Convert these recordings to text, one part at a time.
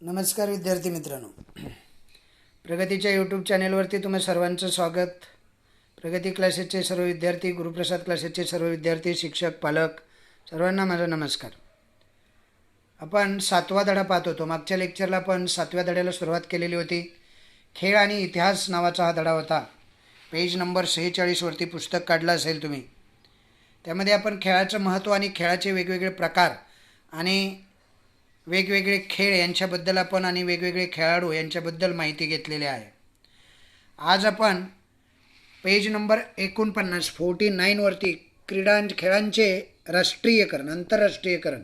नमस्कार विद्यार्थी मित्रांनो, प्रगतीच्या यूट्यूब चॅनेलवरती तुम्हा सर्वांचं स्वागत. प्रगती क्लासेसचे सर्व विद्यार्थी, गुरुप्रसाद क्लासेसचे सर्व विद्यार्थी, शिक्षक, पालक सर्वांना माझा नमस्कार. आपण 7वा धडा पाहत होतो. मागच्या लेक्चरला आपण 7व्या धड्याला सुरुवात केलेली होती. खेळ आणि इतिहास नावाचा हा धडा होता. पेज नंबर 46वरती पुस्तक काढलं असेल तुम्ही. त्यामध्ये आपण खेळाचं महत्त्व आणि खेळाचे वेगवेगळे प्रकार आणि वेगवेगळे खेळ यांच्याबद्दल आपण आणि वेगवेगळे खेळाडू यांच्याबद्दल माहिती घेतलेली आहे. आज आपण पेज नंबर 49वरती क्रीडा खेळांचे राष्ट्रीयकरण, आंतरराष्ट्रीयकरण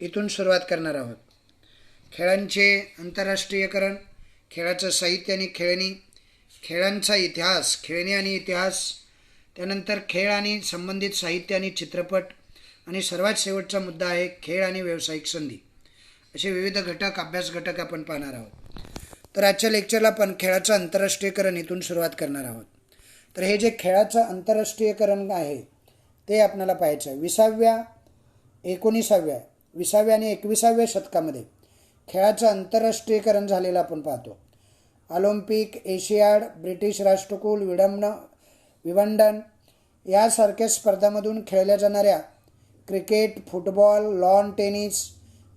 इथून सुरुवात करणार आहोत. खेळांचे आंतरराष्ट्रीयकरण, खेळाचं साहित्य आणि खेळणी, खेळांचा इतिहास, खेळणी आणि इतिहास, त्यानंतर खेळ आणि संबंधित साहित्य आणि चित्रपट, आणि सर्वात शेवटचा मुद्दा आहे खेळ आणि व्यावसायिक संधी. असे विविध घटक, अभ्यास घटक आपण पाहणार आहोत. तर आजच्या लेक्चरला आपण खेळाचं आंतरराष्ट्रीयकरण इथून सुरुवात करणार आहोत. तर हे जे खेळाचं आंतरराष्ट्रीयकरण आहे ते आपल्याला पाहायचं आहे. 20व्या आणि 21व्या शतकामध्ये खेळाचं आंतरराष्ट्रीयकरण झालेलं आपण पाहतो. ऑलिम्पिक, एशियाड, ब्रिटिश राष्ट्रकुल, विंबल्डन यासारख्या स्पर्धांमधून खेळल्या जाणाऱ्या क्रिकेट, फुटबॉल, लॉन टेनिस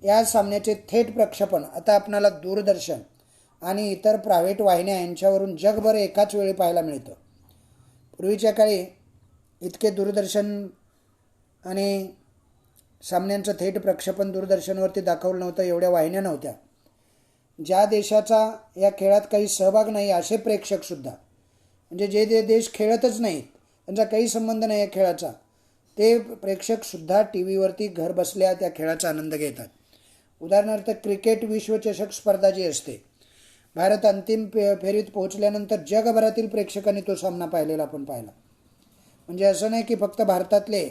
या सामन्याचे थेट प्रक्षेपण आता आपल्याला दूरदर्शन आणि इतर प्रायव्हेट वाहिन्या यांच्यावरून जगभर एकाच वेळी पाहायला मिळतं. पूर्वीच्या काळी इतके दूरदर्शन आणि सामन्यांचं थेट प्रक्षेपण दूरदर्शनवरती दाखवलं नव्हतं, एवढ्या वाहिन्या नव्हत्या. ज्या देशाचा या खेळात काही सहभाग नाही असे प्रेक्षकसुद्धा, म्हणजे जे देश खेळतच नाहीत, त्यांचा काही संबंध नाही या खेळाचा, ते प्रेक्षकसुद्धा टी व्हीवरती घर बसल्या त्या खेळाचा आनंद घेतात. उदाहरणार्थ क्रिकेट विश्वचषक स्पर्धा जी असते, भारत अंतिम फेरीत पोहोचल्यानंतर जगभरातील प्रेक्षकांनी तो सामना पाहिलेला आपण पाहिला. म्हणजे असं नाही की फक्त भारतातले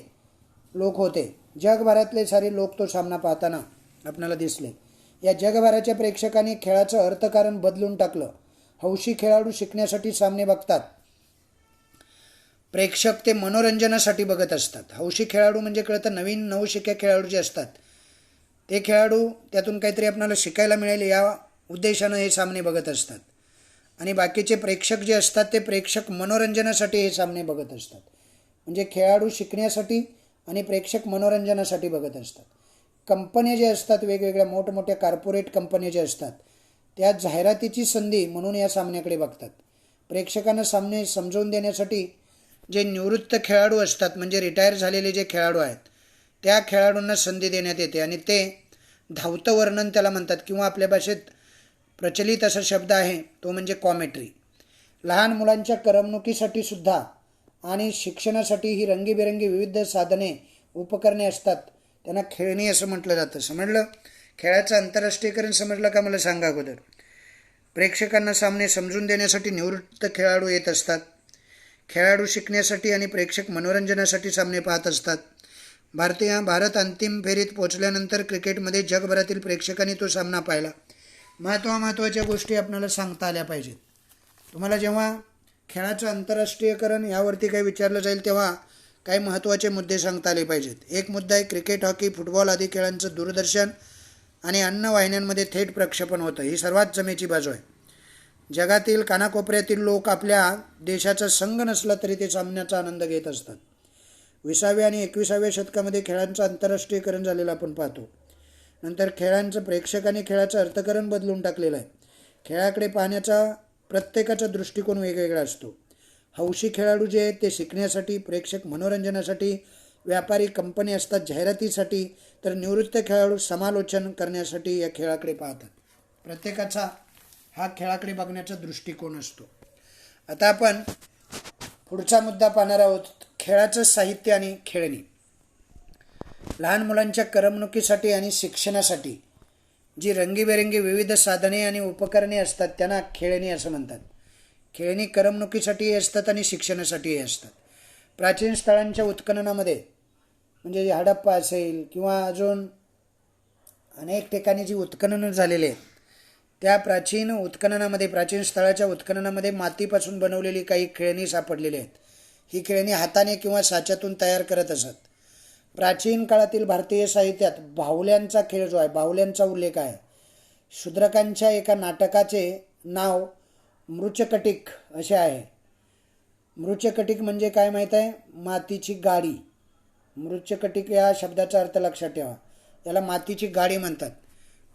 लोक होते, जगभरातले सारे लोक तो सामना पाहताना आपल्याला दिसले. या जगभराच्या प्रेक्षकांनी खेळाचं अर्थकारण बदलून टाकलं. हौशी खेळाडू शिकण्यासाठी सामने बघतात, प्रेक्षक ते मनोरंजनासाठी बघत असतात. हौशी खेळाडू म्हणजे कळतं, नवीन नवशिक्या खेळाडू जे असतात ते खेळाडू त्यातून काहीतरी आपल्याला शिकायला मिळेल या उद्देशानं हे सामने बघत असतात. आणि बाकीचे प्रेक्षक जे असतात ते प्रेक्षक मनोरंजनासाठी हे सामने बघत असतात. म्हणजे खेळाडू शिकण्यासाठी आणि प्रेक्षक मनोरंजनासाठी बघत असतात. कंपन्या जे असतात, वेगवेगळ्या मोठमोठ्या कॉर्पोरेट कंपन्या जे असतात, त्या जाहिरातीची संधी म्हणून या सामन्याकडे बघतात. प्रेक्षकांना सामने समजावून देण्यासाठी जे निवृत्त खेळाडू असतात, म्हणजे रिटायर झालेले जे खेळाडू आहेत, त्या खेळाडूंना संधी देण्यात येते आणि ते धावतं वर्णन त्याला म्हणतात, किंवा आपल्या भाषेत प्रचलित असा शब्द आहे तो म्हणजे कॉमेंट्री. लहान मुलांच्या करमणुकीसाठी सुद्धा आणि शिक्षणासाठी ही रंगीबेरंगी विविध साधने, उपकरणे असतात, त्यांना खेळणी असं म्हटलं जातं. समजलं? खेळाचं आंतरराष्ट्रीयकरण समजलं का मला सांगा अगोदर. प्रेक्षकांना सामने समजून देण्यासाठी निवृत्त खेळाडू येत असतात, खेळाडू शिकण्यासाठी आणि प्रेक्षक मनोरंजनासाठी सामने पाहत असतात. भारत अंतिम फेरीत पोहोचल्यानंतर क्रिकेटमध्ये जगभरातील प्रेक्षकांनी तो सामना पाहिला. महत्त्वाच्या गोष्टी आपल्याला सांगता आल्या पाहिजेत. तुम्हाला जेव्हा खेळाचं आंतरराष्ट्रीयकरण यावरती काही विचारलं जाईल तेव्हा काही महत्त्वाचे मुद्दे सांगता आले पाहिजेत. एक मुद्दा आहे क्रिकेट, हॉकी, फुटबॉल आदी खेळांचं दूरदर्शन आणि अन्य वाहिन्यांमध्ये थेट प्रक्षेपण होतं. ही सर्वात जमेची बाजू आहे. जगातील कानाकोपऱ्यातील लोक आपल्या देशाचा संघ नसला तरी ते सामन्याचा आनंद घेत असतात. 20व्या आणि 21व्या शतकामध्ये खेळांचं आंतरराष्ट्रीयकरण झालेलं आपण पाहतो. नंतर खेळांचं प्रेक्षक आणि खेळाचं अर्थकारण बदलून टाकलेलं आहे. खेळाकडे पाहण्याचा प्रत्येकाचा दृष्टिकोन वेगवेगळा असतो. हौशी खेळाडू जे आहेत ते शिकण्यासाठी, प्रेक्षक मनोरंजनासाठी, व्यापारी कंपनी असतात जाहिरातीसाठी, तर निवृत्त खेळाडू समालोचन करण्यासाठी या खेळाकडे पाहतात. प्रत्येकाचा हा खेळाकडे बघण्याचा दृष्टिकोन असतो. आता आपण पुढचा मुद्दा पाहणार आहोत, खेळाचं साहित्य आणि खेळणी. लहान मुलांच्या करमणुकीसाठी आणि शिक्षणासाठी जी रंगीबेरंगी विविध साधने आणि उपकरणे असतात त्यांना खेळणी असं म्हणतात. खेळणी करमणुकीसाठीही असतात आणि शिक्षणासाठीही असतात. प्राचीन स्थळांच्या उत्खननामध्ये, म्हणजे हडप्पा असेल किंवा अजून अनेक ठिकाणी जी उत्खननं झालेली आहेत, त्या प्राचीन स्थळाच्या उत्खननामध्ये मातीपासून बनवलेली काही खेळणी सापडलेली आहेत. ही खेळणी हाताने किंवा साच्यातून तयार करत असत. प्राचीन काळातील भारतीय साहित्यात बाहुल्यांचा खेळ जो आहे, बाहुल्यांचा उल्लेख आहे. शूद्रकांच्या एका नाटकाचे नाव मृचकटिक असे आहे. मृचकटिक म्हणजे काय माहीत आहे? मातीची गाडी. मृचकटिक या शब्दाचा अर्थ लक्षात ठेवा. याला मातीची गाडी म्हणतात.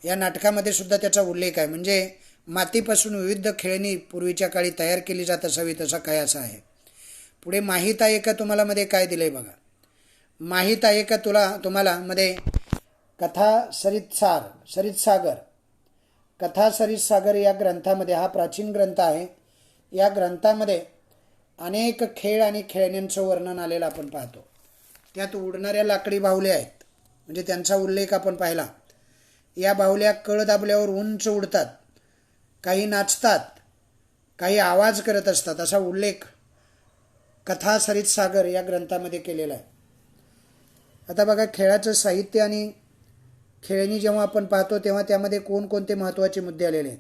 या नाटकामध्ये सुद्धा त्याचा उल्लेख आहे. म्हणजे मातीपासून विविध खेळणी पूर्वीच्या काळी तयार केली जात असावी तसा काय असा आहे. पुढे माहीत आहे का तुम्हाला मध्ये काय दिलं आहे बघा. माहीत आहे का तुम्हाला मध्ये कथा सरितसागर कथा सरितसागर या ग्रंथामध्ये, हा प्राचीन ग्रंथ आहे, या ग्रंथामध्ये अनेक खेळ आणि खेळण्यांचं वर्णन आलेलं आपण पाहतो. त्यात उडणाऱ्या लाकडी बाहुल्या आहेत, म्हणजे त्यांचा उल्लेख आपण पाहिला. या बाहुल्या कळ दाबल्यावर उंच उडतात, काही नाचतात, काही आवाज करत असतात, असा उल्लेख कथा सरितसागर या ग्रंथामध्ये केलेला आहे. आता बघा, खेळाचं साहित्य आणि खेळणी जेव्हा आपण पाहतो तेव्हा त्यामध्ये कोणकोणते महत्त्वाचे मुद्दे आलेले आहेत.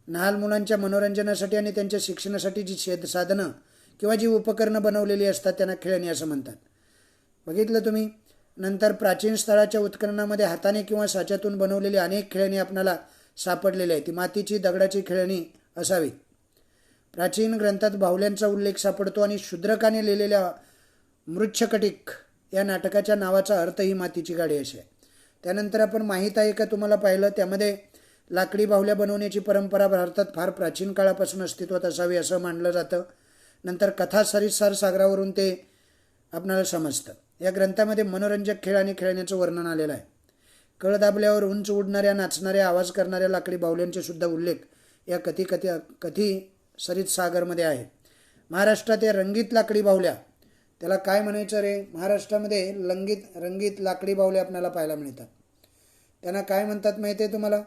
लहान मुलांच्या मनोरंजनासाठी आणि त्यांच्या शिक्षणासाठी जी साधनं किंवा जी उपकरणं बनवलेली असतात त्यांना खेळणी असं म्हणतात. बघितलं तुम्ही. नंतर प्राचीन स्थळाच्या उत्खननामध्ये हाताने किंवा साच्यातून बनवलेली अनेक खेळणी आपणाला सापडलेली आहेत. ती मातीची, दगडाची खेळणी असावीत. प्राचीन ग्रंथात बाहुल्यांचा उल्लेख सापडतो आणि शूद्रकाने लिहिलेल्या मृच्छकटिक या नाटकाच्या नावाचा अर्थ ही मातीची गाडी अशी आहे. त्यानंतर आपण माहीत आहे का तुम्हाला पाहिलं, त्यामध्ये लाकडी बाहुल्या बनवण्याची परंपरा भारतात फार प्राचीन काळापासून अस्तित्वात असावी असं मानलं जातं. नंतर कथा सरितसागरावरून ते आपल्याला समजतं. या ग्रंथामध्ये मनोरंजक खेळ आणि खेळण्याचं वर्णन आलेलं आहे. कळ दाबल्यावर उंच उडणाऱ्या, नाचणाऱ्या, आवाज करणाऱ्या लाकडी बाहुल्यांचे सुद्धा उल्लेख या कथी सरितसागरमध्ये आहे. महाराष्ट्रात या रंगीत लाकडी बाहुल्या, त्याला काय म्हणायचं रे, महाराष्ट्रामध्ये रंगीत लाकडी बाहुल्या आपल्याला पाहायला मिळतात. त्यांना काय म्हणतात माहिती आहे तुम्हाला?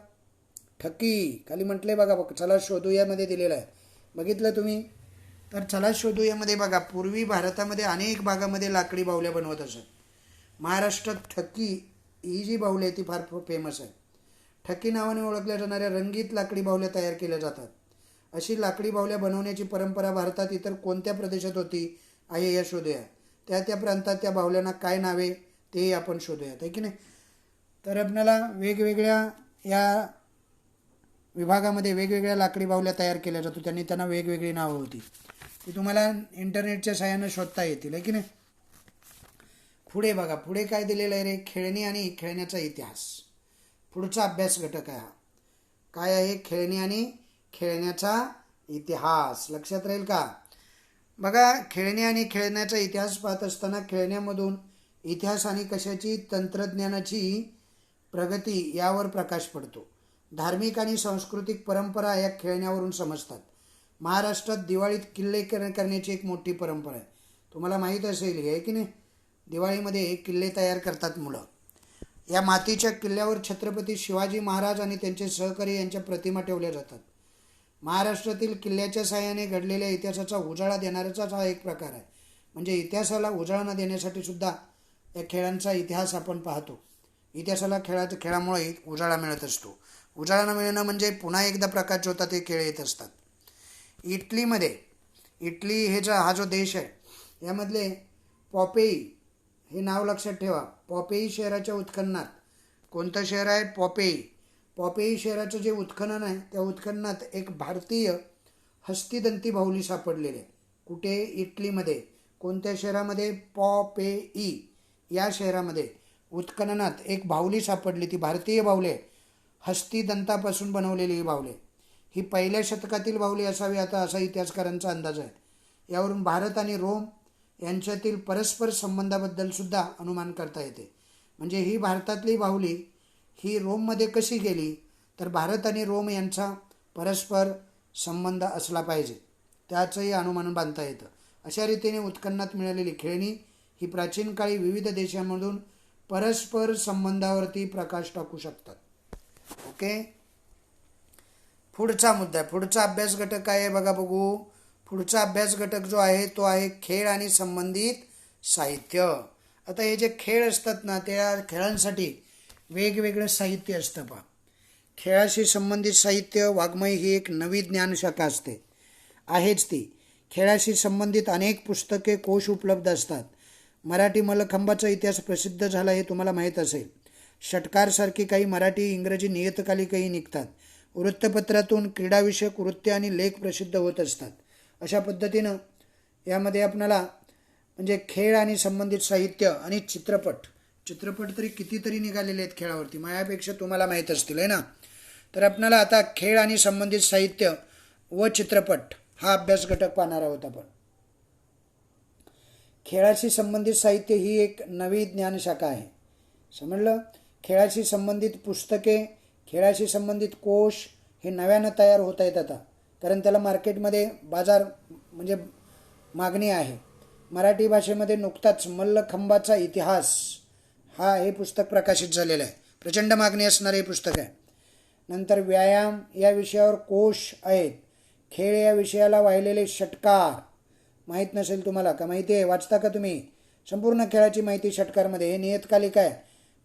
ठकी. खाली म्हटले बघा, चला शोधूयामध्ये दिलेलं आहे. बघितलं तुम्ही? तर चला शोधूयामध्ये बघा, पूर्वी भारतामध्ये अनेक भागामध्ये लाकडी बाहुल्या बनवत असत. महाराष्ट्रात ठकी ही जी बाहुली आहे ती फार फेमस आहे. ठकी नावाने ओळखल्या जाणाऱ्या रंगीत लाकडी बाहुल्या तयार केल्या जातात. अशी लाकडी बाहुल्या बनवण्याची परंपरा भारतात इतर कोणत्या प्रदेशात होती आहे या शोधूया. त्या प्रांतात त्या बाहुल्यांना काय नावे ते आपण शोधूयात, आहे की नाही. तर आपल्याला वेगवेगळ्या या विभागामध्ये वेगवेगळ्या लाकडी बाहुल्या तयार केल्या जातो. त्यांना वेगवेगळी नावं होती. ती तुम्हाला इंटरनेटच्या सहाय्यानं शोधता येतील, आहे की नाही. पुढे बघा, पुढे काय दिलेलं आहे रे, खेळणी आणि खेळण्याचा इतिहास. पुढचा अभ्यास घटक आहे हा. काय आहे? खेळणी आणि खेळण्याचा इतिहास. लक्षात राहील का? बघा, खेळणी आणि खेळण्याचा इतिहास पाहत असताना खेळण्यामधून इतिहास आणि कशाची, तंत्रज्ञानाची प्रगती यावर प्रकाश पडतो. धार्मिक आणि सांस्कृतिक परंपरा या खेळण्यावरून समजतात. महाराष्ट्रात दिवाळीत किल्ले करण्याची एक मोठी परंपरा आहे. तुम्हाला माहीत असेल, आहे की नाही. दिवाळीमध्ये किल्ले तयार करतात मुलं. या मातीच्या किल्ल्यावर छत्रपती शिवाजी महाराज आणि त्यांचे सहकारी यांच्या प्रतिमा ठेवल्या जातात. महाराष्ट्रातील किल्ल्याच्या साहाय्याने घडलेल्या इतिहासाचा उजाळा देणाऱ्याचाच हा एक प्रकार आहे. म्हणजे इतिहासाला उजाळा न देण्यासाठी सुद्धा या खेळांचा इतिहास आपण पाहतो. इतिहासाला खेळामुळे उजाळा मिळत असतो. उजाळा न मिळणं म्हणजे पुन्हा एकदा प्रकाश होतात हे खेळ येत असतात. इटली हा जो देश आहे यामधले पॉपेई हे नाव लक्षात ठेवा. पॉपेई शहराच्या उत्खननात, कोणतं शहर आहे? पॉपेई शहराचं जे उत्खनन आहे त्या उत्खननात एक भारतीय हस्तिदंती बाहुली सापडलेली आहे. कुठे? इटलीमध्ये. कोणत्या शहरामध्ये? पॉपेई या शहरामध्ये उत्खननात एक बाहुली सापडली. ती भारतीय बाहुली आहे, हस्तिदंतापासून बनवलेली ही बाहुली. ही पहिल्या शतकातील बाहुली असावी असा इतिहासकारांचा अंदाज आहे. यावरून भारत आणि रोम यांच्यातील परस्पर संबंधाबद्दल सुद्धा अनुमान करता येते. म्हणजे ही भारतातली बाहुली ही रोममध्ये कशी गेली, तर भारत आणि रोम यांचा परस्पर संबंध असला पाहिजे त्याचंही अनुमान बांधता येतं. अशा रीतीने उत्खननात मिळालेली खेळणी ही प्राचीन काळी विविध देशांमधून परस्पर संबंधावरती प्रकाश टाकू शकतात. ओके. पुढचा मुद्दा आहे, पुढचा अभ्यास घटक काय आहे बघू. पुढचा अभ्यास घटक जो आहे तो आहे खेळ आणि संबंधित साहित्य. आता हे जे खेळ असतात ना, त्या खेळांसाठी वेगवेगळं साहित्य असतं पहा. खेळाशी संबंधित साहित्य, वाङ्मय ही एक नवी ज्ञानशाखा असते, आहेच ती. खेळाशी संबंधित अनेक पुस्तके, कोश उपलब्ध असतात. मराठी मल्लखांबाचा इतिहास प्रसिद्ध झाला हे तुम्हाला माहीत असेल. षटकारसारखी काही मराठी इंग्रजी नियतकालिकही निघतात. वृत्तपत्रातून क्रीडाविषयक वृत्ते आणि लेख प्रसिद्ध होत असतात. अशा पद्धतीनं यामध्ये आपल्याला म्हणजे खेळ आणि संबंधित साहित्य आणि चित्रपट तरी कितीतरी निघालेले आहेत खेळावरती, माझ्यापेक्षा तुम्हाला माहीत असतील आहे ना. तर आपल्याला आता खेळ आणि संबंधित साहित्य व चित्रपट हा अभ्यास घटक पाहणार आहोत आपण. खेळाशी संबंधित साहित्य ही एक नवी ज्ञानशाखा आहे. समजलं. खेळाशी संबंधित पुस्तके, खेळाशी संबंधित कोश हे नव्यानं तयार होत आहेत आता, कारण त्याला मार्केटमध्ये बाजार म्हणजे मागणी आहे. मराठी भाषेमध्ये नुकताच मल्लखंबाचा इतिहास हे पुस्तक प्रकाशित झालेलं आहे. प्रचंड मागणी असणारे हे पुस्तक आहे. नंतर व्यायाम या विषयावर कोश आहेत. खेळ या विषयाला वाहिलेले षटकार माहीत नसेल तुम्हाला का? माहिती आहे, वाचता का तुम्ही? संपूर्ण खेळाची माहिती षटकारमध्ये. हे नियतकालिक आहे,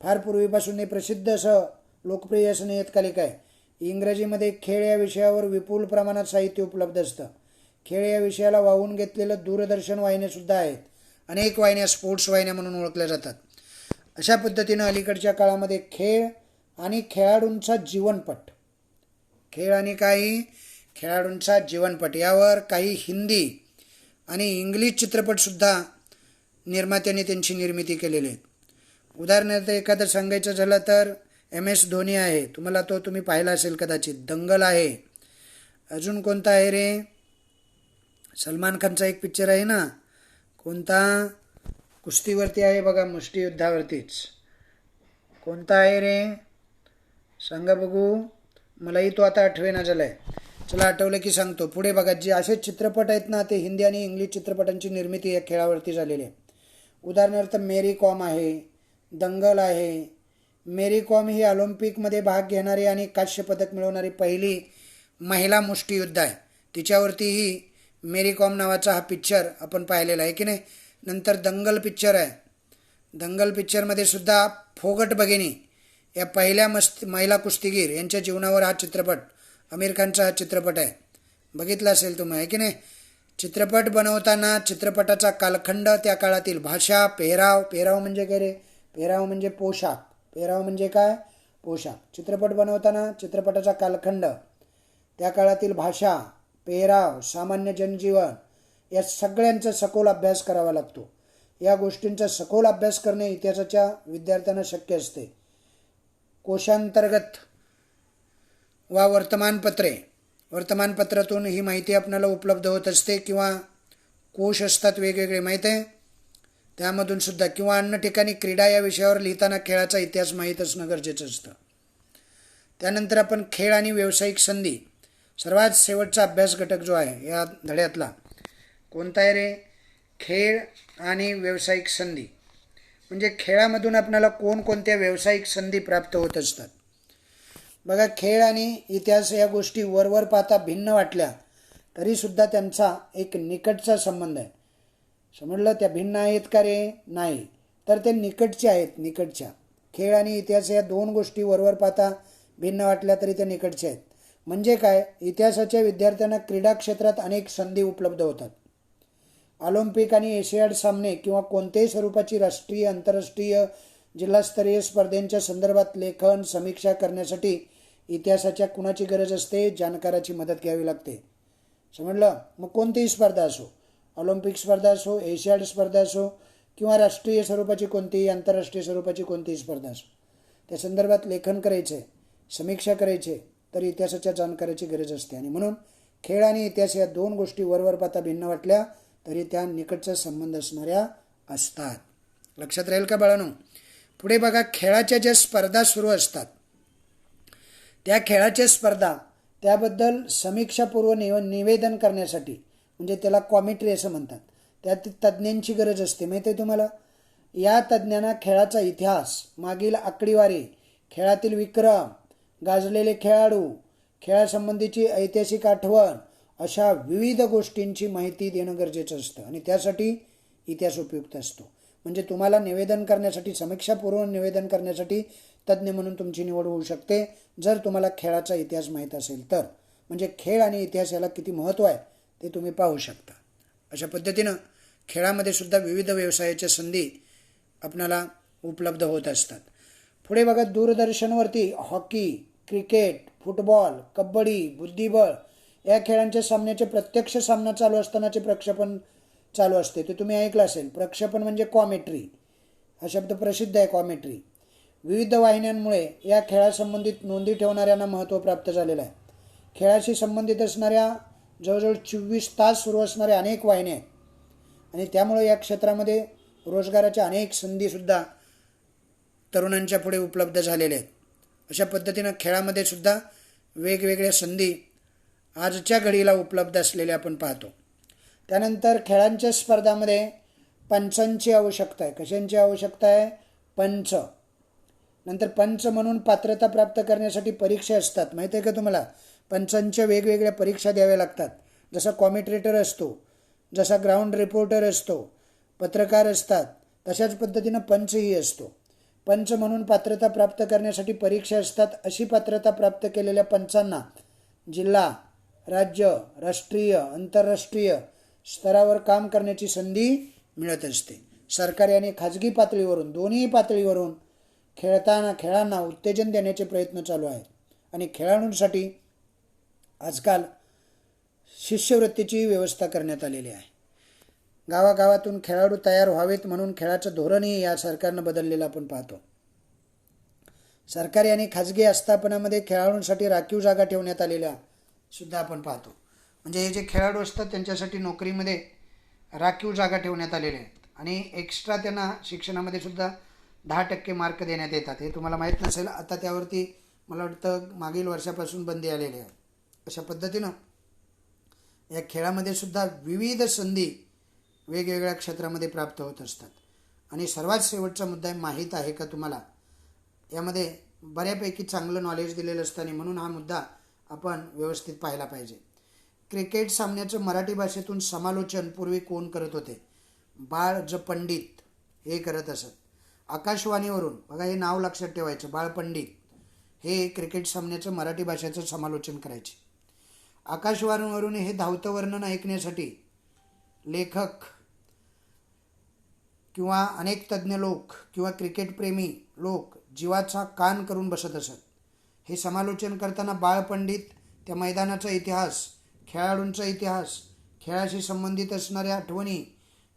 फार पूर्वीपासून हे प्रसिद्ध असं लोकप्रिय असं नियतकालिक आहे. इंग्रजीमध्ये खेळ या विषयावर विपुल प्रमाणात साहित्य उपलब्ध असतं. खेळ या विषयाला वाहून घेतलेलं दूरदर्शन वाहिन्यासुद्धा आहेत. अनेक वाहिन्या स्पोर्ट्स वाहिन्या म्हणून ओळखल्या जातात. अशा पद्धतीनं अलीकडच्या काळामध्ये खेळ आणि खेळाडूंचा जीवनपट, खेळ आणि खेळाडूंचा जीवनपट यावर काही हिंदी आणि इंग्लिश चित्रपटसुद्धा निर्मात्यांनी त्यांची निर्मिती केलेली आहे. उदाहरणार्थ एखादं सांगायचं झालं तर MS धोनी आहे, तुम्ही पाहिला असेल कदाचित. दंगल आहे. अजून कोणता आहे रे? सलमान खानचा एक पिक्चर आहे ना, कोणता? कुस्तीवरती आहे बघा, मुष्टियुद्धावरतीच. कोणता आहे रे? सांगा बघू. मलाही तो आता आठवेना झालाय. चला आठवलं की सांगतो. पुढे बघा, जे असे चित्रपट आहेत ना, ते हिंदी आणि इंग्लिश चित्रपटांची निर्मिती या खेळावरती झालेली आहे. उदाहरणार्थ मेरी कॉम आहे, दंगल आहे. मेरी कॉम ही ऑलिम्पिकमध्ये भाग घेणारी आणि कांस्य पदक मिळवणारी पहिली महिला मुष्टियुद्ध आहे. तिच्यावरतीही मेरी कॉम नावाचा हा पिक्चर आपण पाहिलेला आहे की नाही. नंतर दंगल पिक्चर आहे. दंगल पिक्चरमध्ये सुद्धा फोगट भगिनी या पहिल्या महिला कुस्तीगीर यांच्या जीवनावर हा चित्रपट, आमिर खानचा हा चित्रपट आहे. बघितला असेल तुम्ही, आहे की नाही. चित्रपट बनवताना चित्रपटाचा कालखंड, त्या काळातील भाषा, पेहराव म्हणजे काय रे? पेहराव म्हणजे पोशाख. पेहराव म्हणजे काय? पोशाख. चित्रपट बनवताना चित्रपटाचा कालखंड, त्या काळातील भाषा, पेहराव, सामान्य जनजीवन या सगळ्यांचा सखोल अभ्यास करावा लागतो. या गोष्टींचा सखोल अभ्यास करणे इतिहासाच्या विद्यार्थ्यांना शक्य असते. कोशांतर्गत वा वर्तमानपत्रातून ही माहिती आपल्याला उपलब्ध होत असते, किंवा कोश असतात वेगवेगळे, माहीत आहे, त्यामधून सुद्धा, किंवा अन्य ठिकाणी क्रीडा या विषयावर लिहिताना खेळाचा इतिहास माहीत असणं गरजेचं असतं. त्यानंतर आपण खेळ आणि व्यावसायिक संधी, सर्वात शेवटचा अभ्यास घटक जो आहे या धड्यातला, कोणता आहे रे? खेळ आणि व्यावसायिक संधी. म्हणजे खेळामधून आपल्याला कोणकोणत्या व्यावसायिक संधी प्राप्त होत असतात. बघा, खेळ आणि इतिहास या गोष्टी वरवर पाहता भिन्न वाटल्या तरीसुद्धा त्यांचा एक निकटचा संबंध आहे. समजलं? त्या भिन्न आहेत का रे? नाही, तर ते निकटचे आहेत. निकटच्या खेळ आणि इतिहास या दोन गोष्टी वरवर पाहता भिन्न वाटल्या तरी त्या निकटच्या आहेत. म्हणजे काय? इतिहासाच्या विद्यार्थ्यांना क्रीडा क्षेत्रात अनेक संधी उपलब्ध होतात. ऑलिम्पिक आणि एशियाड सामने किंवा कोणत्याही स्वरूपाची राष्ट्रीय, आंतरराष्ट्रीय, जिल्हास्तरीय स्पर्धेंच्या संदर्भात लेखन, समीक्षा करण्यासाठी इतिहासाच्या कुणाची गरज असते? जाणकाराची मदत घ्यावी लागते. समजलं? मग कोणतीही स्पर्धा असो, ऑलिम्पिक स्पर्धा असो, एशियाड स्पर्धा असो, किंवा राष्ट्रीय स्वरूपाची कोणतीही, आंतरराष्ट्रीय स्वरूपाची कोणतीही स्पर्धा असो, त्या संदर्भात लेखन करायचे, समीक्षा करायचे, तर इतिहासाच्या जाणकाराची गरज असते. आणि म्हणून खेळ आणि इतिहास या दोन गोष्टी वरवर पाहता भिन्न वाटल्या तरी त्या निकटचा संबंध असणाऱ्या असतात. लक्षात राहील का बाळांनो? पुढे बघा, खेळाच्या ज्या स्पर्धा सुरू असतात त्या खेळाच्या स्पर्धा त्याबद्दल समीक्षापूर्व निवेदन करण्यासाठी, म्हणजे त्याला कॉमेंट्री असं म्हणतात, त्यात तज्ज्ञांची गरज असते. माहिती आहे तुम्हाला? या तज्ज्ञांना खेळाचा इतिहास, मागील आकडेवारी, खेळातील विक्रम, गाजलेले खेळाडू, खेळासंबंधीची ऐतिहासिक आठवण अशा विविध गोष्टींची माहिती देणं गरजेचं असतं. आणि त्यासाठी इतिहास उपयुक्त असतो. म्हणजे तुम्हाला निवेदन करण्यासाठी, समीक्षापूर्व निवेदन करण्यासाठी तज्ज्ञ म्हणून तुमची निवड होऊ शकते जर तुम्हाला खेळाचा इतिहास माहीत असेल तर. म्हणजे खेळ आणि इतिहास याला किती महत्त्व आहे ते तुम्ही पाहू शकता. अशा पद्धतीनं खेळामध्ये सुद्धा विविध व्यवसायाच्या संधी आपणाला उपलब्ध होत असतात. पुढे बघा, दूरदर्शनवरती हॉकी, क्रिकेट, फुटबॉल, कबड्डी, बुद्धिबळ या खेळांच्या सामन्याचे प्रत्यक्ष सामना चालू असतानाचे प्रक्षेपण चालू असते. ते तुम्ही ऐकलं असेल. प्रक्षेपण म्हणजे कॉमेट्री, हा शब्द प्रसिद्ध आहे, कॉमेट्री. विविध वाहिन्यांमुळे या खेळासंबंधित नोंदी ठेवणाऱ्यांना महत्त्व प्राप्त झालेलं आहे. खेळाशी संबंधित असणाऱ्या जवळजवळ 24 तास सुरू असणाऱ्या अनेक वाहिन्या आहेत आणि त्यामुळे या क्षेत्रामध्ये रोजगाराच्या अनेक संधीसुद्धा तरुणांच्या पुढे उपलब्ध झालेल्या आहेत. अशा पद्धतीनं खेळामध्ये सुद्धा वेगवेगळ्या संधी आजच्या घडीला उपलब्ध असलेल्या आपण पाहतो. त्यानंतर खेळांच्या स्पर्धामध्ये पंचांची आवश्यकता आहे. कशांची आवश्यकता आहे? पंच. नंतर पंच म्हणून पात्रता प्राप्त करण्यासाठी परीक्षा असतात. माहीत आहे का तुम्हाला? पंचांच्या वेगवेगळ्या परीक्षा द्याव्या लागतात. जसा कॉमेंटेटर असतो, जसा ग्राउंड रिपोर्टर असतो, पत्रकार असतात, तशाच पद्धतीनं पंचही असतो. पंच म्हणून पात्रता प्राप्त करण्यासाठी परीक्षा असतात. अशी पात्रता प्राप्त केलेल्या पंचांना जिल्हा, राज्य, राष्ट्रीय, आंतरराष्ट्रीय स्तरावर काम करण्याची संधी मिळत असते. सरकारी आणि खाजगी पातळीवरून, दोन्ही पातळीवरून खेळांना उत्तेजन देण्याचे प्रयत्न चालू आहेत आणि खेळाडूंसाठी आजकाल शिष्यवृत्तीची व्यवस्था करण्यात आलेली आहे. गावागावातून खेळाडू तयार व्हावेत म्हणून खेळाचं धोरणही या सरकारनं बदललेलं आपण पाहतो. सरकारी आणि खाजगी आस्थापनामध्ये खेळाडूंसाठी राखीव जागा ठेवण्यात आलेल्या सुद्धा आपण पाहतो. म्हणजे हे जे खेळाडू असतात त्यांच्यासाठी नोकरीमध्ये राखीव जागा ठेवण्यात आलेल्या आहेत आणि एक्स्ट्रा त्यांना शिक्षणामध्ये सुद्धा 10% मार्क देण्यात येतात. हे तुम्हाला माहीत नसेल. आता त्यावरती मला वाटतं मागील वर्षापासून बंदी आलेली आहे. अशा पद्धतीनं या खेळामध्ये सुद्धा विविध संधी वेगवेगळ्या क्षेत्रामध्ये प्राप्त होत असतात. आणि सर्वात शेवटचा मुद्दा माहीत आहे का तुम्हाला? यामध्ये बऱ्यापैकी चांगलं नॉलेज दिलेलं असतं आणि म्हणून हा मुद्दा आपण व्यवस्थित पाहायला पाहिजे. क्रिकेट सामन्याचं मराठी भाषेतून समालोचन पूर्वी कोण करत होते? बाळ ज पंडित हे करत असत. आकाशवाणीवरून बघा, हे नाव लक्षात ठेवायचं, बाळ पंडित हे क्रिकेट सामन्याचं मराठी भाषेचं समालोचन करायचे. आकाशवाणीवरून हे धावतं वर्णन ऐकण्यासाठी लेखक किंवा अनेक तज्ज्ञ लोक किंवा क्रिकेटप्रेमी लोक जीवाचा कान करून बसत असत. हे समालोचन करताना बाळ पंडित त्या मैदानाचा इतिहास, खेळाडूंचा इतिहास, खेळाशी संबंधित असणाऱ्या आठवणी,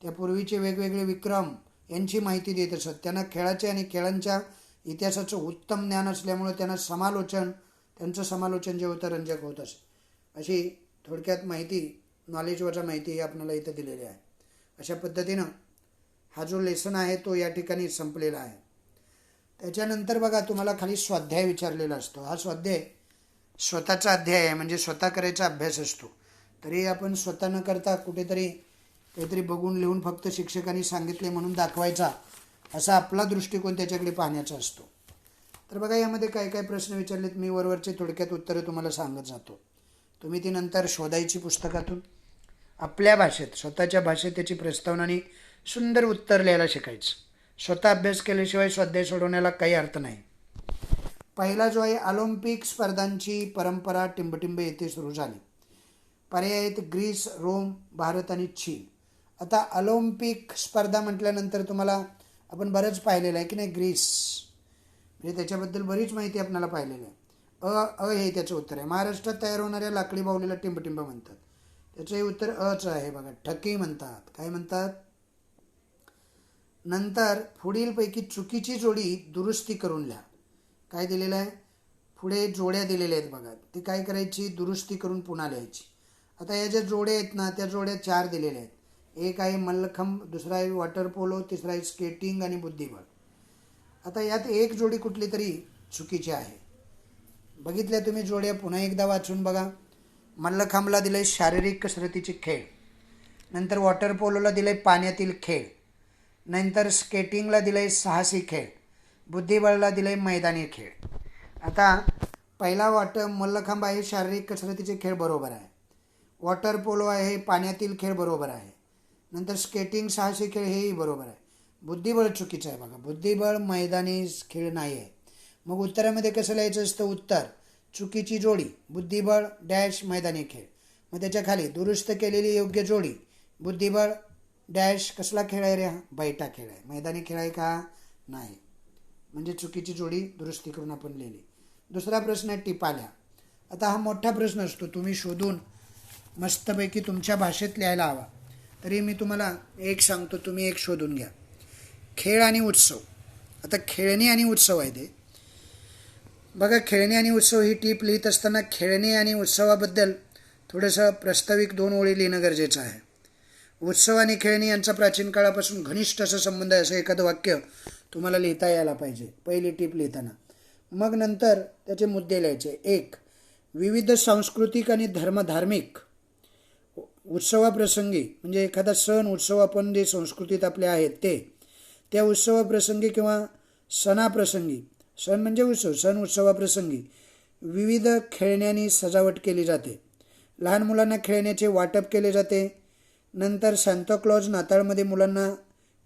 त्या पूर्वीचे वेगवेगळे विक्रम यांची माहिती देत असत. त्यांना खेळाचे आणि खेळांच्या इतिहासाचं उत्तम ज्ञान असल्यामुळे त्यांचं समालोचन जे होतं रंजक होत असत. अशी थोडक्यात माहिती, नॉलेजवरच्या माहिती आपल्याला इथं दिलेली आहे. अशा पद्धतीनं हा जो लेसन आहे तो या ठिकाणी संपलेला आहे. त्याच्यानंतर बघा, तुम्हाला खाली स्वाध्याय विचारलेला असतो. हा स्वाध्याय स्वतःचा अध्याय आहे, म्हणजे स्वतः करायचा अभ्यास असतो. तरी आपण स्वतः न करता कुठेतरी काहीतरी बघून लिहून फक्त शिक्षकांनी सांगितले म्हणून दाखवायचा, असा आपला दृष्टिकोन त्याच्याकडे पाहण्याचा असतो. तर बघा, यामध्ये काय काय प्रश्न विचारलेत मी वरवरचे थोडक्यात उत्तरं तुम्हाला सांगत जातो. तुम्ही ती नंतर शोधायची पुस्तकातून, आपल्या भाषेत, स्वतःच्या भाषेत त्याची प्रस्तावना आणि सुंदर उत्तर लिहायला शिकायचं. स्वतः अभ्यास केल्याशिवाय स्वाध्याय सोडवण्याला काही अर्थ नाही. पहिला जो आहे, ऑलिम्पिक स्पर्धांची परंपरा टिंबटिंब येथे सुरू झाली. पर्याय आहेत ग्रीस, रोम, भारत आणि चीन. आता ऑलिम्पिक स्पर्धा म्हटल्यानंतर तुम्हाला आपण बरंच पाहिलेलं आहे की नाही, ग्रीस, म्हणजे त्याच्याबद्दल बरीच माहिती आपल्याला पाहिलेली आहे. हे त्याचं उत्तर आहे. महाराष्ट्रात तयार होणाऱ्या लाकडी बाहुलीला टिंबटिंब म्हणतात. त्याचंही उत्तर अच आहे बघा. ठकी म्हणतात. काय म्हणतात? नंतर पुढीलपैकी चुकीची जोडी दुरुस्ती करून लिहा. काय दिलेलं आहे? पुढे जोड्या दिलेल्या आहेत बघा. ती काय करायची? दुरुस्ती करून पुन्हा लिहायची. आता या ज्या जोड्या आहेत ना, त्या जोड्या 4 दिलेल्या आहेत. एक आहे मल्लखंब, दुसरा आहे वॉटर पोलो, तिसरा आहे स्केटिंग आणि बुद्धिबळ. आता यात एक जोडी कुठली तरी चुकीची आहे. बघितल्या तुम्ही जोड्या? पुन्हा एकदा वाचून बघा. मल्लखांबला दिले शारीरिक कसरतीचे खेळ, नंतर वॉटर पोलोला दिले पाण्यातील खेळ, नंतर स्केटिंगला दिले साहसी खेळ, बुद्धिबळला दिले मैदानी खेळ. आता पहिला मल्लखांब आहे शारीरिक कसरतीचे खेळ, बरोबर आहे. वॉटर पोलो आहे पाण्यातील खेळ, बरोबर आहे. नंतर स्केटिंग साहसी खेळ, हेही बरोबर आहे. बुद्धिबळ चुकीचं आहे बघा. बुद्धिबळ मैदानी खेळ नाही आहे. मग उत्तरामध्ये कसं लिहायचं असतं? उत्तर चुकीची जोडी बुद्धिबळ डॅश मैदानी खेळ. मग त्याच्या खाली दुरुस्त केलेली योग्य जोडी बुद्धिबळ डॅश कसला खेळ आहे रे? हा बैठा खेळ आहे. मैदानी खेळ आहे का? नाही. म्हणजे चुकीची जोडी दुरुस्ती करून आपण लिहिली. दुसरा प्रश्न आहे टिपाल्या. आता हा मोठा प्रश्न असतो, तुम्ही शोधून मस्तपैकी तुमच्या भाषेत लिहायला हवा. तरी मी तुम्हाला एक सांगतो, तुम्ही एक शोधून घ्या. खेळ आणि उत्सव. आता खेळणी आणि उत्सव आहे ते बघा. खेळणी आणि उत्सव ही टीप लिहित असताना खेळणी आणि उत्सवाबद्दल थोडंसं प्रास्ताविक 2 ओळी लिहिणं गरजेचं आहे. उत्सव आणि खेळणी यांचा प्राचीन काळापासून घनिष्ठ असा संबंध आहे असं एखादं वाक्य तुम्हाला लिहिता यायला पाहिजे पहिली टीप लिहिताना. मग नंतर त्याचे मुद्दे लिहायचे. 1. विविध सांस्कृतिक आणि धार्मिक उत्सवाप्रसंगी, म्हणजे एखादा सण उत्सव आपण जे संस्कृतीत आपल्या आहेत त्या उत्सवाप्रसंगी किंवा सणाप्रसंगी, सण म्हणजे उत्सव, सण उत्सवाप्रसंगी विविध खेळण्यांनी सजावट केली जाते. लहान मुलांना खेळण्याचे वाटप केले जाते. नंतर सांताक्लॉज नाताळमध्ये मुलांना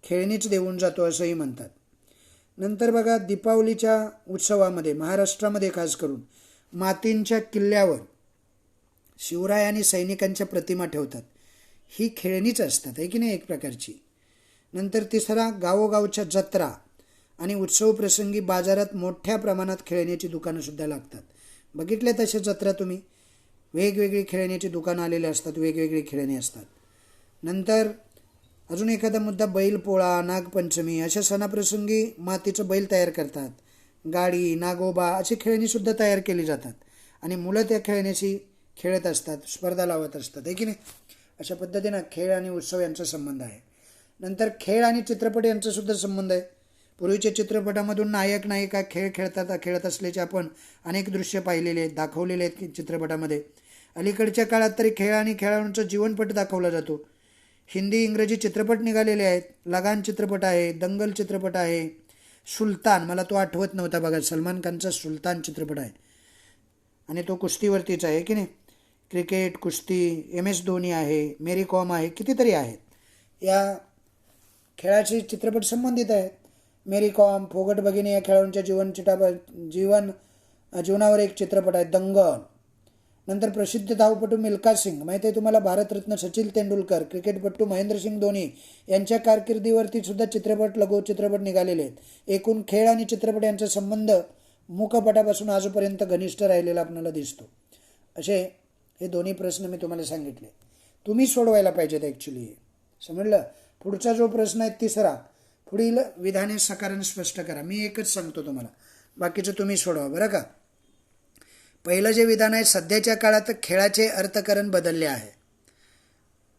खेळणीच देऊन जातो असंही म्हणतात. नंतर बघा, दीपावलीच्या उत्सवामध्ये महाराष्ट्रामध्ये खास करून मातींच्या किल्ल्यावर शिवराय आणि सैनिकांच्या प्रतिमा ठेवतात. ही खेळणीच असतात, आहे की नाही, एक प्रकारची. नंतर तिसरा, गावोगावच्या जत्रा आणि उत्सव प्रसंगी बाजारात मोठ्या प्रमाणात खेळण्याची दुकानंसुद्धा लागतात. बघितले तसे जत्रा तुम्ही, वेगवेगळी खेळण्याची दुकानं आलेली असतात, वेगवेगळी खेळणी असतात. नंतर अजून एखादा मुद्दा, बैलपोळा, नागपंचमी अशा सणाप्रसंगी मातीचं बैल तयार करतात. गाडी, नागोबा अशी खेळणीसुद्धा तयार केली जातात आणि मुलं त्या खेळण्याशी खेळत असतात, स्पर्धा लावत असतात, आहे की नाही. अशा पद्धतीनं खेळ आणि उत्सव यांचा संबंध आहे. नंतर खेळ आणि चित्रपट यांचासुद्धा संबंध आहे. पूर्वीच्या चित्रपटामधून नायक नायिका खेळत असल्याचे आपण अनेक दृश्य पाहिलेले आहेत, दाखवलेले आहेत चित्रपटामध्ये. अलीकडच्या काळात तरी खेळ आणि खेळाडूंचा जीवनपट दाखवला जातो. हिंदी इंग्रजी चित्रपट निघालेले आहेत. लगान चित्रपट आहे, दंगल चित्रपट आहे, सुलतान, मला तो आठवत नव्हता बघा, सलमान खानचा सुलतान चित्रपट आहे आणि तो कुस्तीवरतीच आहे की नाही. क्रिकेट, कुस्ती, MS धोनी आहे, मेरी कॉम आहे, कितीतरी आहेत या खेळाशी चित्रपट संबंधित आहेत. मेरी कॉम, फोगट भगिनी या खेळाडूंच्या जीवनावर एक चित्रपट आहे, दंगल. नंतर प्रसिद्ध धावपटू मिल्खा सिंग, माहिती आहे तुम्हाला, भारतरत्न सचिन तेंडुलकर, क्रिकेटपटू महेंद्रसिंग धोनी यांच्या कारकिर्दीवरती सुद्धा लघु चित्रपट निघालेले आहेत. एकूण खेळ आणि चित्रपट यांचा संबंध मुखपटापासून आजपर्यंत घनिष्ठ राहिलेला आपल्याला दिसतो. असे हे दोन्ही प्रश्न मी तुम्हाला सांगितले, तुम्ही सोडवायला पाहिजेत ॲक्च्युली, समजलं. पुढचा जो प्रश्न आहे तिसरा, पुढील विधाने सकाराने स्पष्ट करा. मी एकच सांगतो तुम्हाला, बाकीचं तुम्ही सोडवा बरं का. पहिलं जे विधान आहे, सध्याच्या काळात खेळाचे अर्थकारण बदलले आहे,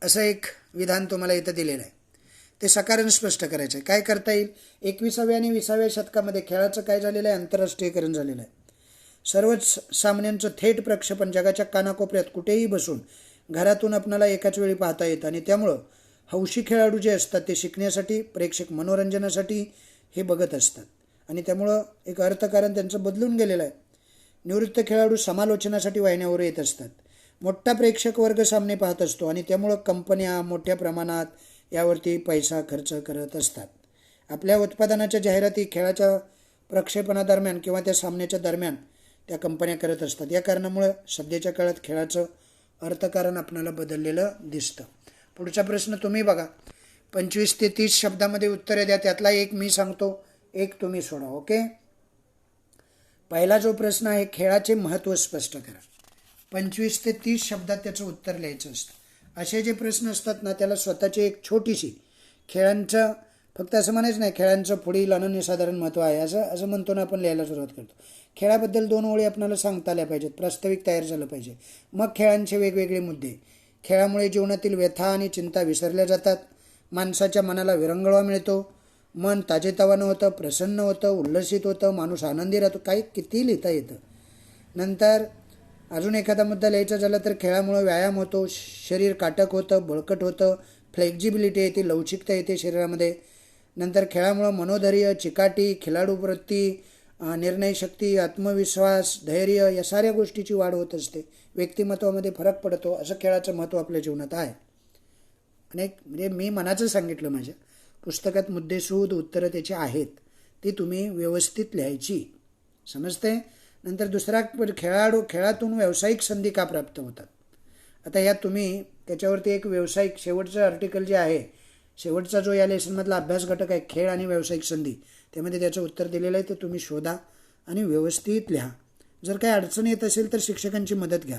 असं एक विधान तुम्हाला इथं दिलेलं आहे. ते सकाराने स्पष्ट करायचं आहे. काय करता येईल? 21व्या आणि 20व्या शतकामध्ये खेळाचं काय झालेलं आहे, आंतरराष्ट्रीयकरण झालेलं आहे. सर्वच सामन्यांचं थेट प्रक्षेपण जगाच्या कानाकोपऱ्यात कुठेही बसून घरातून आपणाला एकाच वेळी पाहता येतं आणि त्यामुळं हौशी खेळाडू जे असतात ते शिकण्यासाठी, प्रेक्षक मनोरंजनासाठी हे बघत असतात आणि त्यामुळं एक अर्थकारण त्यांचं बदलून गेलेलं आहे. निवृत्त खेळाडू समालोचनासाठी वाहिन्यावर येत असतात. मोठा प्रेक्षक वर्ग सामने पाहत असतो आणि त्यामुळं कंपन्या मोठ्या प्रमाणात यावरती पैसा खर्च करत असतात. आपल्या उत्पादनाच्या जाहिराती खेळाच्या प्रक्षेपणादरम्यान किंवा त्या सामन्याच्या दरम्यान त्या कंपन्या करत असतात. या कारणामुळं सध्याच्या काळात खेळाचं अर्थकारण आपल्याला बदललेलं दिसतं. पुढचा प्रश्न तुम्ही बघा. 25 ते 30 शब्दामध्ये उत्तरे द्या. त्यातला एक मी सांगतो, एक तुम्ही सोडा. ओके. पहिला जो प्रश्न आहे, खेळाचे महत्त्व स्पष्ट करा. 25 ते 30 शब्दात त्याचं उत्तर लिहायचं असतं. असे जे प्रश्न असतात ना, त्याला स्वतःची एक छोटीशी खेळांचं, फक्त असं म्हणायचं नाही खेळांचं पुढील अनन्यसाधारण महत्त्व आहे असं म्हणतो ना आपण, लिहायला सुरुवात करतो. खेळाबद्दल 2 ओळी आपल्याला सांगता आल्या पाहिजेत, प्रास्ताविक तयार झालं पाहिजे. मग खेळांचे वेगवेगळे मुद्दे. खेळामुळे जीवनातील व्यथा आणि चिंता विसरल्या जातात. माणसाच्या मनाला विरंगुळा मिळतो. मन ताजेतवानं होतं, प्रसन्न होतं, उल्लसित होतं, माणूस आनंदी राहतो. काही किती लिहिता येतं. नंतर अजून एखादा मुद्दा लिहायचा झाला तर खेळामुळे व्यायाम होतो, शरीर काटक होतं, बळकट होतं, फ्लेक्झिबिलिटी येते, लवचिकता येते शरीरामध्ये. नंतर खेळामुळं मनोधैर्य, चिकाटी, खिलाडूवृत्ती, निर्णयशक्ती, आत्मविश्वास, धैर्य या साऱ्या गोष्टीची वाढ होत असते. व्यक्तिमत्वामध्ये फरक पडतो. असं खेळाचं महत्त्व आपल्या जीवनात आहे. म्हणजे मी मनाचं सांगितलं, माझ्या पुस्तकात मुद्देसूद उत्तरं त्याची आहेत, ती तुम्ही व्यवस्थित लिहायची, समजते. नंतर दुसरा, खेळातून व्यावसायिक संधी का प्राप्त होतात. आता यात तुम्ही त्याच्यावरती एक व्यावसायिक शेवटचं आर्टिकल जे आहे शेवटचा जो या लेसनमधला अभ्यास घटक आहे खेळ आणि व्यावसायिक संधी, त्यामध्ये त्याचं उत्तर दिलेलं आहे, ते तुम्ही शोधा आणि व्यवस्थित लिहा. जर काही अडचण येत असेल तर शिक्षकांची मदत घ्या.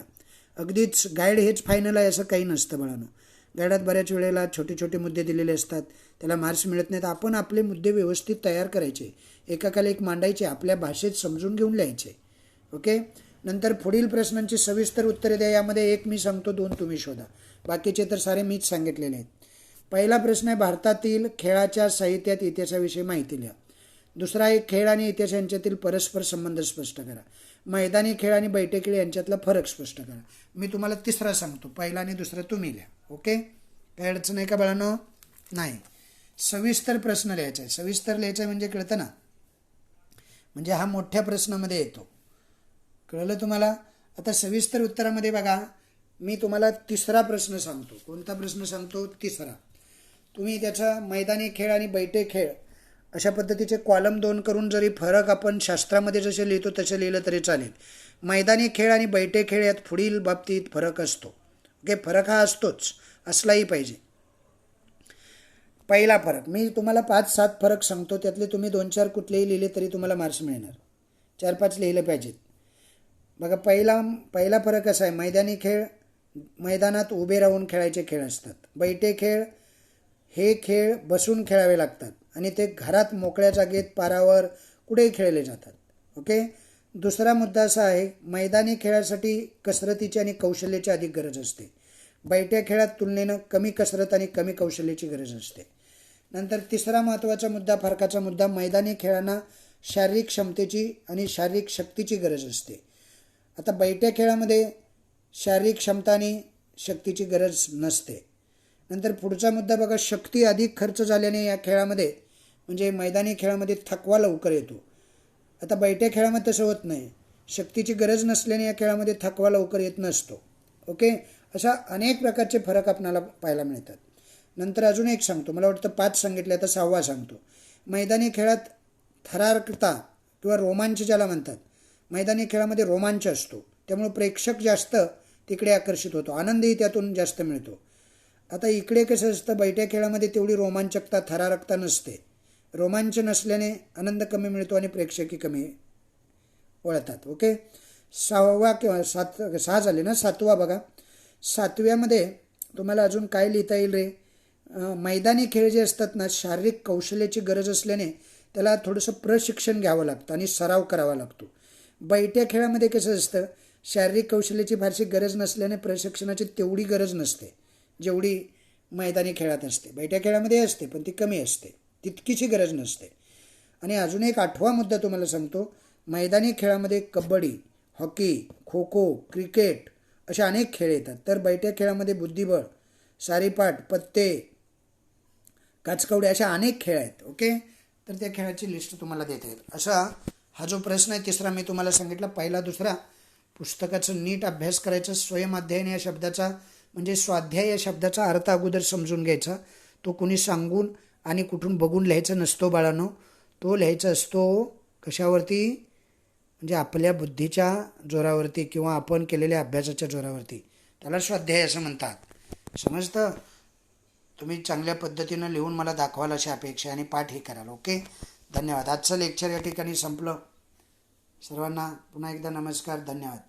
अगदीच गाईड हेच फायनल आहे असं काही नसतं बाळांनो. गाईडात बऱ्याच वेळेला छोटे छोटे मुद्दे दिलेले असतात, त्याला मार्क्स मिळत नाहीत. आपण आपले मुद्दे व्यवस्थित तयार करायचे, एकाखाली एक मांडायचे, आपल्या भाषेत समजून घेऊन लिहायचे. ओके. नंतर पुढील प्रश्नांची सविस्तर उत्तरे द्या. यामध्ये एक मी सांगतो, 2 तुम्ही शोधा. बाकीचे तर सारे मीच सांगितलेले आहेत. पहिला प्रश्न आहे, भारतातील खेळाच्या साहित्यात इतिहासाविषयी माहिती लिहा. दुसरा आहे, खेळ आणि इतिहास यांच्यातील परस्पर संबंध स्पष्ट करा. मैदानी खेळ आणि बैठे खेळ यांच्यातला फरक स्पष्ट करा. मी तुम्हाला तिसरा सांगतो, पहिला आणि दुसरा तुम्ही लिहा. ओके. काही अडचण आहे का बाळांनो? नाही. सविस्तर प्रश्न लिहायचा आहे. सविस्तर लिहायचं म्हणजे कळतं ना, म्हणजे हा मोठ्या प्रश्नामध्ये येतो. कळलं तुम्हाला? आता सविस्तर उत्तरामध्ये बघा, मी तुम्हाला तिसरा प्रश्न सांगतो. कोणता प्रश्न सांगतो? तिसरा. तुम्ही त्याचा मैदानी खेळ आणि बैठे खेळ अशा पद्धतीचे कॉलम 2 करून जरी फरक आपण शास्त्रामध्ये जसे लिहितो तसे लिहिलं तरी चालेल. मैदानी खेळ आणि बैठे खेळ यात पुढील बाबतीत फरक असतो. ओके. फरक हा असतोच, असलाही पाहिजे. पहिला फरक, मी तुम्हाला 5-7 फरक सांगतो, त्यातले तुम्ही 2-4 कुठलेही लिहिले तरी तुम्हाला मार्क्स मिळणार. 4-5 लिहिले पाहिजेत. बघा, पहिला फरक असा आहे, मैदानी खेळ मैदानात उभे राहून खेळायचे खेळ असतात. बैठे खेळ हे खेळ बसून खेळावे लागतात आणि ते घरात मोकळ्या जागेत पारावर कुठेही खेळले जातात. ओके. दुसरा मुद्दा असा आहे, मैदानी खेळासाठी कसरतीची आणि कौशल्याची अधिक गरज असते. बैठ्या खेळात तुलनेनं कमी कसरत आणि कमी कौशल्याची गरज असते. नंतर तिसरा महत्त्वाचा मुद्दा, फरकाचा मुद्दा, मैदानी खेळांना शारीरिक क्षमतेची आणि शारीरिक शक्तीची गरज असते. आता बैठ्या खेळामध्ये शारीरिक क्षमता आणि शक्तीची गरज नसते. नंतर पुढचा मुद्दा बघा, शक्ती अधिक खर्च झाल्याने या खेळामध्ये म्हणजे मैदानी खेळामध्ये थकवा लवकर येतो. आता बैठ्या खेळामध्ये तसं होत नाही. शक्तीची गरज नसल्याने या खेळामध्ये थकवा लवकर येत नसतो. ओके. अशा अनेक प्रकारचे फरक आपल्याला पाहायला मिळतात. नंतर अजून एक सांगतो, मला वाटतं 5 सांगितले, आता 6वा सांगतो. मैदानी खेळात थरारकता किंवा रोमांच ज्याला म्हणतात, मैदानी खेळामध्ये रोमांच असतो, त्यामुळे प्रेक्षक जास्त तिकडे आकर्षित होतो, आनंदही त्यातून जास्त मिळतो. आता इकडे कसं असतं, बैठ्या खेळामध्ये तेवढी रोमांचकता थरारकता नसते. रोमांच नसल्याने आनंद कमी मिळतो आणि प्रेक्षकही कमी वळतात. ओके. 6वा किंवा 6 झाले ना, 7वा बघा. 7व्यामध्ये तुम्हाला अजून काय लिहिता येईल रे? मैदानी खेळ जे असतात ना, शारीरिक कौशल्याची गरज असल्याने त्याला थोडंसं प्रशिक्षण घ्यावं लागतं आणि सराव करावा लागतो. बैठ्या खेळामध्ये कसं असतं, शारीरिक कौशल्याची फारशी गरज नसल्याने प्रशिक्षणाची तेवढी गरज नसते जेवढी मैदानी खेळात असते. बैठ्या खेळामध्ये असते पण ती कमी असते, तितकीची गरज नसते. आणि अजून एक 8वा मुद्दा तुम्हाला सांगतो, मैदानी खेळामध्ये कबड्डी, हॉकी, खो खो, क्रिकेट असे अनेक खेळ येतात, तर बैठ्या खेळामध्ये बुद्धिबळ, सारीपाट, पत्ते, काचकवडे अशा अनेक खेळ आहेत. ओके. तर त्या खेळाची लिस्ट तुम्हाला देता येईल. असा हा जो प्रश्न आहे तिसरा मी तुम्हाला सांगितला. पहिला, दुसरा पुस्तकाचं नीट अभ्यास करायचा. स्वयंअध्ययन या शब्दाचा म्हणजे स्वाध्याय या शब्दाचा अर्थ अगोदर समजून घ्यायचा. तो कुणी सांगून आणि कुठून बघून लिहायचा नसतो बाळांनो. तो लिहायचा असतो कशावरती? म्हणजे आपल्या बुद्धीच्या जोरावरती किंवा आपण केलेल्या अभ्यासाच्या जोरावरती. त्याला स्वाध्याय असं म्हणतात. समजतं? तुम्ही चांगल्या पद्धतीनं लिहून मला दाखवाल अशी अपेक्षा आणि पाठही कराल. ओके. धन्यवाद. आजचं लेक्चर या ठिकाणी संपलं. सर्वांना पुन्हा एकदा नमस्कार. धन्यवाद.